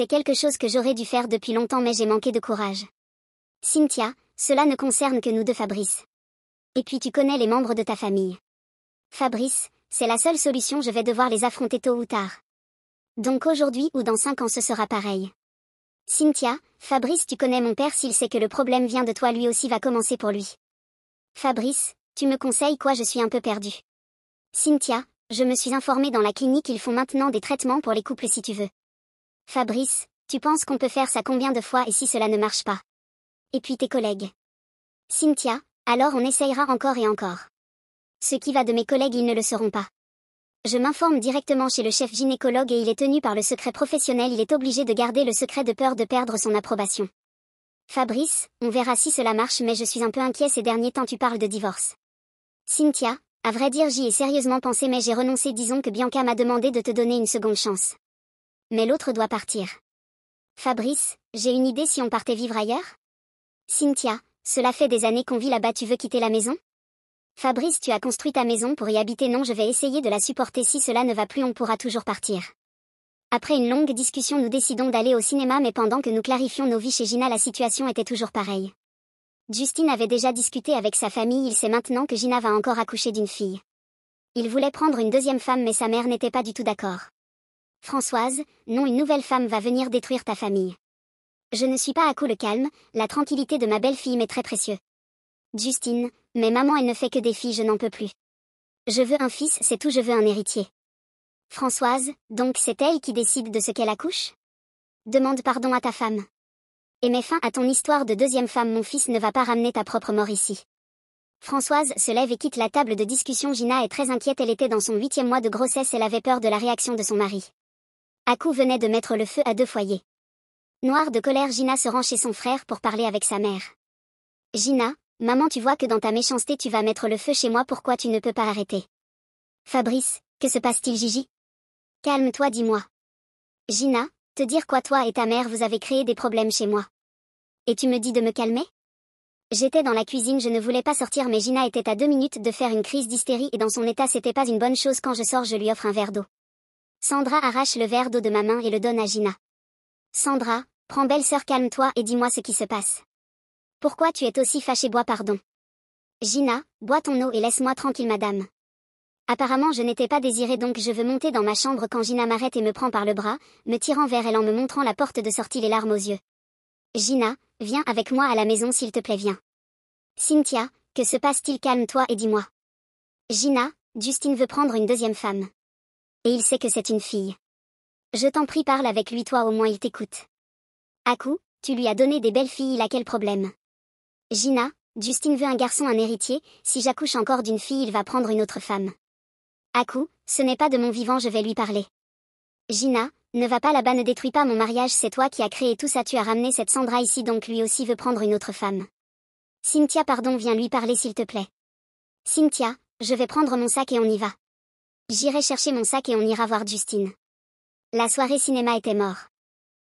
C'est quelque chose que j'aurais dû faire depuis longtemps mais j'ai manqué de courage. Cynthia, cela ne concerne que nous deux Fabrice. Et puis tu connais les membres de ta famille. Fabrice, c'est la seule solution, je vais devoir les affronter tôt ou tard. Donc aujourd'hui ou dans 5 ans ce sera pareil. Cynthia, Fabrice, tu connais mon père, s'il sait que le problème vient de toi lui aussi va commencer pour lui. Fabrice, tu me conseilles quoi, je suis un peu perdue. Cynthia, je me suis informée dans la clinique, ils font maintenant des traitements pour les couples si tu veux. Fabrice, tu penses qu'on peut faire ça combien de fois et si cela ne marche pas? Et puis tes collègues. Cynthia, alors on essayera encore et encore. Ce qui va de mes collègues, ils ne le seront pas. Je m'informe directement chez le chef gynécologue et il est tenu par le secret professionnel, il est obligé de garder le secret de peur de perdre son approbation. Fabrice, on verra si cela marche mais je suis un peu inquiet ces derniers temps, tu parles de divorce. Cynthia, à vrai dire j'y ai sérieusement pensé mais j'ai renoncé, disons que Bianca m'a demandé de te donner une seconde chance. Mais l'autre doit partir. Fabrice, j'ai une idée, si on partait vivre ailleurs? Cynthia, cela fait des années qu'on vit là-bas, tu veux quitter la maison? Fabrice, tu as construit ta maison pour y habiter, non, je vais essayer de la supporter, si cela ne va plus on pourra toujours partir. Après une longue discussion nous décidons d'aller au cinéma mais pendant que nous clarifions nos vies chez Gina la situation était toujours pareille. Justine avait déjà discuté avec sa famille, il sait maintenant que Gina va encore accoucher d'une fille. Il voulait prendre une deuxième femme mais sa mère n'était pas du tout d'accord. Françoise, non, une nouvelle femme va venir détruire ta famille. Je ne suis pas à coup, le calme, la tranquillité de ma belle-fille m'est très précieux. Justine, mais maman elle ne fait que des filles, je n'en peux plus. Je veux un fils, c'est tout, je veux un héritier. Françoise, donc c'est elle qui décide de ce qu'elle accouche? Demande pardon à ta femme. Et mets fin à ton histoire de deuxième femme, mon fils ne va pas ramener ta propre mort ici. Françoise se lève et quitte la table de discussion. Gina est très inquiète, elle était dans son 8e mois de grossesse, elle avait peur de la réaction de son mari. Aku venait de mettre le feu à 2 foyers. Noire de colère, Gina se rend chez son frère pour parler avec sa mère. Gina, maman, tu vois que dans ta méchanceté tu vas mettre le feu chez moi, pourquoi tu ne peux pas arrêter? Fabrice, que se passe-t-il, Gigi? Calme-toi, dis-moi. Gina, te dire quoi, toi et ta mère vous avez créé des problèmes chez moi. Et tu me dis de me calmer? J'étais dans la cuisine, je ne voulais pas sortir mais Gina était à 2 minutes de faire une crise d'hystérie et dans son état c'était pas une bonne chose, quand je sors je lui offre un verre d'eau. Sandra arrache le verre d'eau de ma main et le donne à Gina. Sandra, prends, belle-sœur, calme-toi et dis-moi ce qui se passe. Pourquoi tu es aussi fâchée, bois pardon. Gina, bois ton eau et laisse-moi tranquille madame. Apparemment je n'étais pas désirée donc je veux monter dans ma chambre quand Gina m'arrête et me prend par le bras, me tirant vers elle en me montrant la porte de sortie, les larmes aux yeux. Gina, viens avec moi à la maison s'il te plaît, viens. Cynthia, que se passe-t-il, calme-toi et dis-moi. Gina, Justine veut prendre une deuxième femme. Et il sait que c'est une fille. Je t'en prie, parle avec lui, toi au moins il t'écoute. Aku, tu lui as donné des belles filles, il a quel problème? Gina, Justine veut un garçon, un héritier, si j'accouche encore d'une fille il va prendre une autre femme. Aku, ce n'est pas de mon vivant, je vais lui parler. Gina, ne va pas là-bas, ne détruis pas mon mariage, c'est toi qui as créé tout ça, tu as ramené cette Sandra ici donc lui aussi veut prendre une autre femme. Cynthia, pardon, viens lui parler s'il te plaît. Cynthia, je vais prendre mon sac et on y va. J'irai chercher mon sac et on ira voir Justine. La soirée cinéma était mort.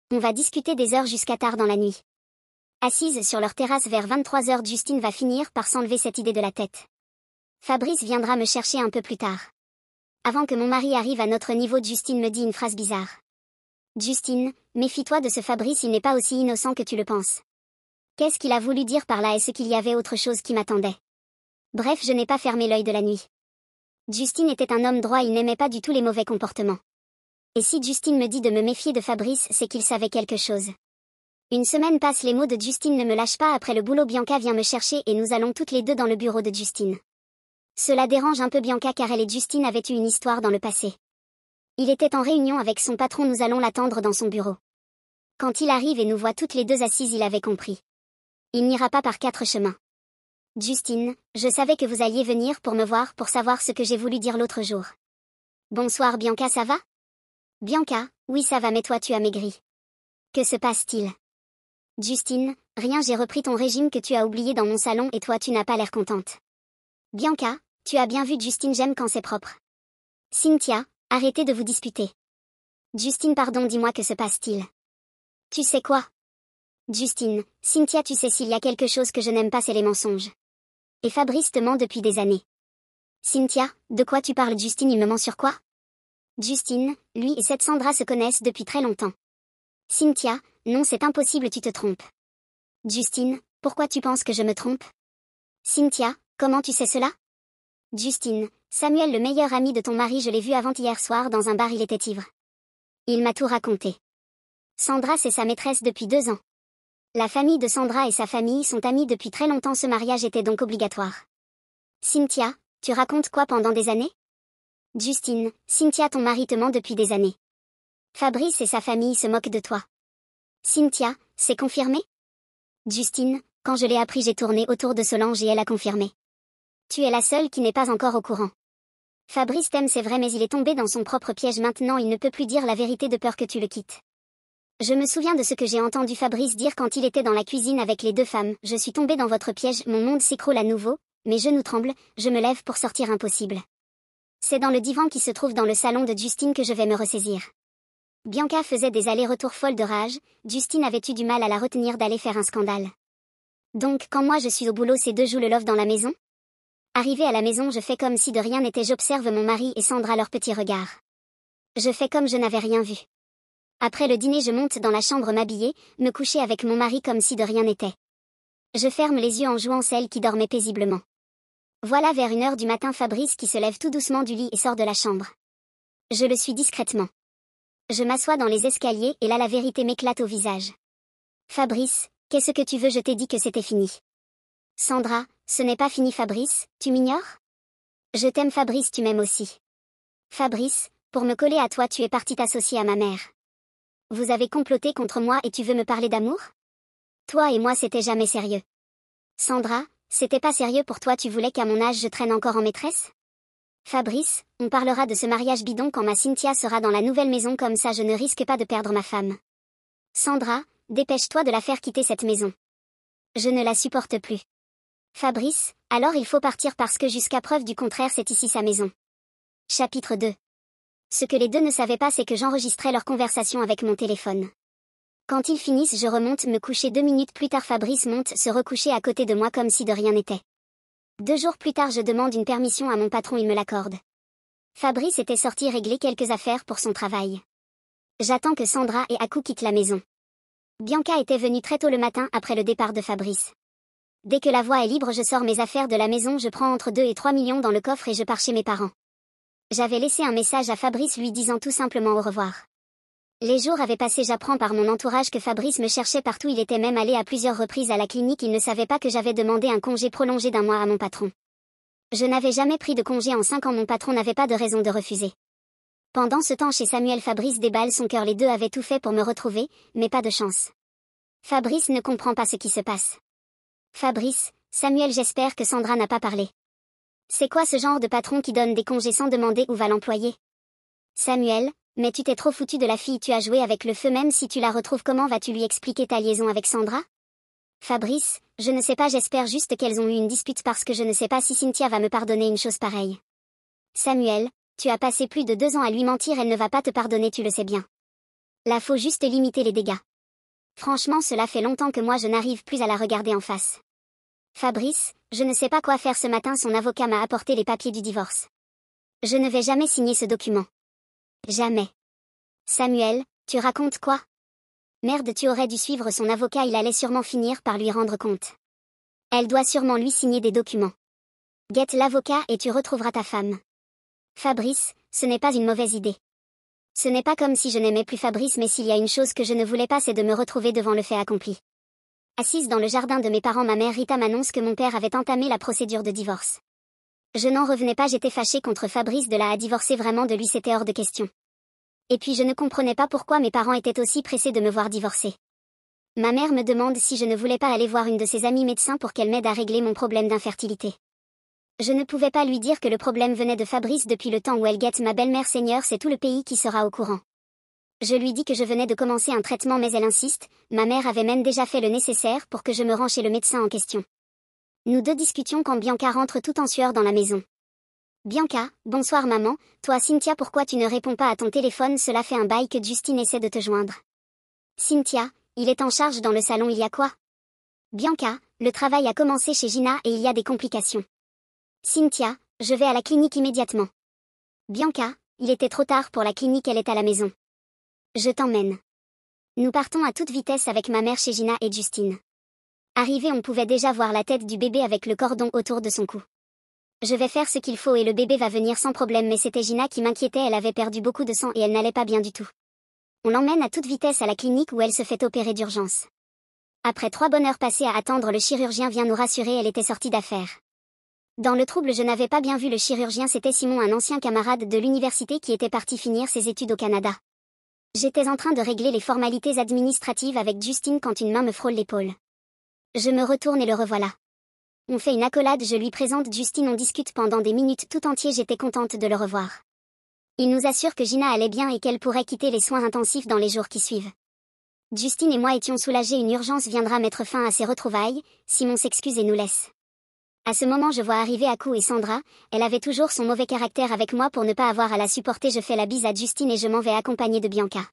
On va discuter des heures jusqu'à tard dans la nuit. Assise sur leur terrasse vers 23h, Justine va finir par s'enlever cette idée de la tête. Fabrice viendra me chercher un peu plus tard. Avant que mon mari arrive à notre niveau, Justine me dit une phrase bizarre. Justine, méfie-toi de ce Fabrice, il n'est pas aussi innocent que tu le penses. Qu'est-ce qu'il a voulu dire par là? Est-ce qu'il y avait autre chose qui m'attendait? Bref, je n'ai pas fermé l'œil de la nuit. Justine était un homme droit, il n'aimait pas du tout les mauvais comportements. Et si Justine me dit de me méfier de Fabrice, c'est qu'il savait quelque chose. Une semaine passe, les mots de Justine ne me lâchent pas. Après le boulot, Bianca vient me chercher et nous allons toutes les deux dans le bureau de Justine. Cela dérange un peu Bianca car elle et Justine avaient eu une histoire dans le passé. Il était en réunion avec son patron, nous allons l'attendre dans son bureau. Quand il arrive et nous voit toutes les deux assises, il avait compris. Il n'ira pas par 4 chemins. Justine, je savais que vous alliez venir pour me voir, pour savoir ce que j'ai voulu dire l'autre jour. Bonsoir Bianca, ça va? Bianca, oui ça va mais toi tu as maigri. Que se passe-t-il? Justine, rien, j'ai repris ton régime que tu as oublié dans mon salon et toi tu n'as pas l'air contente. Bianca, tu as bien vu Justine, j'aime quand c'est propre. Cynthia, arrêtez de vous disputer. Justine, pardon, dis-moi que se passe-t-il? Tu sais quoi? Justine, Cynthia, tu sais s'il y a quelque chose que je n'aime pas, c'est les mensonges. Et Fabrice te ment depuis des années. Cynthia, de quoi tu parles? Justine, il me ment sur quoi? Justine, lui et cette Sandra se connaissent depuis très longtemps. Cynthia, non c'est impossible tu te trompes. Justine, pourquoi tu penses que je me trompe? Cynthia, comment tu sais cela? Justine, Samuel le meilleur ami de ton mari je l'ai vu avant-hier soir dans un bar il était ivre. Il m'a tout raconté. Sandra c'est sa maîtresse depuis 2 ans. La famille de Sandra et sa famille sont amies depuis très longtemps ce mariage était donc obligatoire. Cynthia, tu racontes quoi pendant des années? Justine, Cynthia ton mari te ment depuis des années. Fabrice et sa famille se moquent de toi. Cynthia, c'est confirmé? Justine, quand je l'ai appris j'ai tourné autour de Solange et elle a confirmé. Tu es la seule qui n'est pas encore au courant. Fabrice t'aime c'est vrai mais il est tombé dans son propre piège maintenant il ne peut plus dire la vérité de peur que tu le quittes. Je me souviens de ce que j'ai entendu Fabrice dire quand il était dans la cuisine avec les 2 femmes. Je suis tombé dans votre piège, mon monde s'écroule à nouveau, mes genoux tremblent, je me lève pour sortir impossible. C'est dans le divan qui se trouve dans le salon de Justine que je vais me ressaisir. Bianca faisait des allers-retours folles de rage, Justine avait eu du mal à la retenir d'aller faire un scandale. Donc quand moi je suis au boulot ces 2 jouent le love dans la maison? Arrivé à la maison je fais comme si de rien n'était j'observe mon mari et Sandra leur petit regard. Je fais comme je n'avais rien vu. Après le dîner je monte dans la chambre m'habiller, me coucher avec mon mari comme si de rien n'était. Je ferme les yeux en jouant celle qui dormait paisiblement. Voilà vers 1h du matin Fabrice qui se lève tout doucement du lit et sort de la chambre. Je le suis discrètement. Je m'assois dans les escaliers et là la vérité m'éclate au visage. Fabrice, qu'est-ce que tu veux? Je t'ai dit que c'était fini. Sandra, ce n'est pas fini Fabrice, tu m'ignores? Je t'aime Fabrice tu m'aimes aussi. Fabrice, pour me coller à toi tu es parti t'associer à ma mère. Vous avez comploté contre moi et tu veux me parler d'amour? Toi et moi c'était jamais sérieux. Sandra, c'était pas sérieux pour toi tu voulais qu'à mon âge je traîne encore en maîtresse? Fabrice, on parlera de ce mariage bidon quand ma Cynthia sera dans la nouvelle maison comme ça je ne risque pas de perdre ma femme. Sandra, dépêche-toi de la faire quitter cette maison. Je ne la supporte plus. Fabrice, alors il faut partir parce que jusqu'à preuve du contraire c'est ici sa maison. Chapitre 2. Ce que les 2 ne savaient pas c'est que j'enregistrais leur conversation avec mon téléphone. Quand ils finissent je remonte me coucher 2 minutes plus tard Fabrice monte se recoucher à côté de moi comme si de rien n'était. 2 jours plus tard je demande une permission à mon patron il me l'accorde. Fabrice était sorti régler quelques affaires pour son travail. J'attends que Sandra et Aku quittent la maison. Bianca était venue très tôt le matin après le départ de Fabrice. Dès que la voie est libre je sors mes affaires de la maison je prends entre 2 et 3 millions dans le coffre et je pars chez mes parents. J'avais laissé un message à Fabrice lui disant tout simplement au revoir. Les jours avaient passé j'apprends par mon entourage que Fabrice me cherchait partout il était même allé à plusieurs reprises à la clinique il ne savait pas que j'avais demandé un congé prolongé d'1 mois à mon patron. Je n'avais jamais pris de congé en 5 ans mon patron n'avait pas de raison de refuser. Pendant ce temps chez Samuel Fabrice déballe son cœur les 2 avaient tout fait pour me retrouver, mais pas de chance. Fabrice ne comprend pas ce qui se passe. Fabrice, Samuel j'espère que Sandra n'a pas parlé. C'est quoi ce genre de patron qui donne des congés sans demander où va l'employé? Samuel, mais tu t'es trop foutu de la fille tu as joué avec le feu même si tu la retrouves comment vas-tu lui expliquer ta liaison avec Sandra? Fabrice, je ne sais pas j'espère juste qu'elles ont eu une dispute parce que je ne sais pas si Cynthia va me pardonner une chose pareille. Samuel, tu as passé plus de 2 ans à lui mentir elle ne va pas te pardonner tu le sais bien. Là faut juste limiter les dégâts. Franchement cela fait longtemps que moi je n'arrive plus à la regarder en face. Fabrice, je ne sais pas quoi faire ce matin son avocat m'a apporté les papiers du divorce. Je ne vais jamais signer ce document. Jamais. Samuel, tu racontes quoi? Merde tu aurais dû suivre son avocat il allait sûrement finir par lui rendre compte. Elle doit sûrement lui signer des documents. Guette l'avocat et tu retrouveras ta femme. Fabrice, ce n'est pas une mauvaise idée. Ce n'est pas comme si je n'aimais plus Fabrice mais s'il y a une chose que je ne voulais pas c'est de me retrouver devant le fait accompli. Assise dans le jardin de mes parents ma mère Rita m'annonce que mon père avait entamé la procédure de divorce. Je n'en revenais pas j'étais fâchée contre Fabrice de là à divorcer vraiment de lui c'était hors de question. Et puis je ne comprenais pas pourquoi mes parents étaient aussi pressés de me voir divorcer. Ma mère me demande si je ne voulais pas aller voir une de ses amies médecins pour qu'elle m'aide à régler mon problème d'infertilité. Je ne pouvais pas lui dire que le problème venait de Fabrice depuis le temps où elle guette ma belle-mère Seigneur c'est tout le pays qui sera au courant. Je lui dis que je venais de commencer un traitement mais elle insiste, ma mère avait même déjà fait le nécessaire pour que je me rende chez le médecin en question. Nous 2 discutions quand Bianca rentre tout en sueur dans la maison. Bianca, bonsoir maman, toi Cynthia pourquoi tu ne réponds pas à ton téléphone cela fait un bail que Justine essaie de te joindre. Cynthia, il est en charge dans le salon il y a quoi? Bianca, le travail a commencé chez Gina et il y a des complications. Cynthia, je vais à la clinique immédiatement. Bianca, il était trop tard pour la clinique elle est à la maison. Je t'emmène. Nous partons à toute vitesse avec ma mère chez Gina et Justine. Arrivés, on pouvait déjà voir la tête du bébé avec le cordon autour de son cou. Je vais faire ce qu'il faut et le bébé va venir sans problème, mais c'était Gina qui m'inquiétait, elle avait perdu beaucoup de sang et elle n'allait pas bien du tout. On l'emmène à toute vitesse à la clinique où elle se fait opérer d'urgence. Après 3 bonnes heures passées à attendre, le chirurgien vient nous rassurer, elle était sortie d'affaire. Dans le trouble, je n'avais pas bien vu le chirurgien, c'était Simon, un ancien camarade de l'université qui était parti finir ses études au Canada. J'étais en train de régler les formalités administratives avec Justine quand une main me frôle l'épaule. Je me retourne et le revoilà. On fait une accolade, je lui présente Justine, on discute pendant des minutes tout entières, j'étais contente de le revoir. Il nous assure que Gina allait bien et qu'elle pourrait quitter les soins intensifs dans les jours qui suivent. Justine et moi étions soulagés, une urgence viendra mettre fin à ces retrouvailles, Simon s'excuse et nous laisse. À ce moment, je vois arriver Aku et Sandra, elle avait toujours son mauvais caractère avec moi pour ne pas avoir à la supporter, je fais la bise à Justine et je m'en vais accompagnée de Bianca.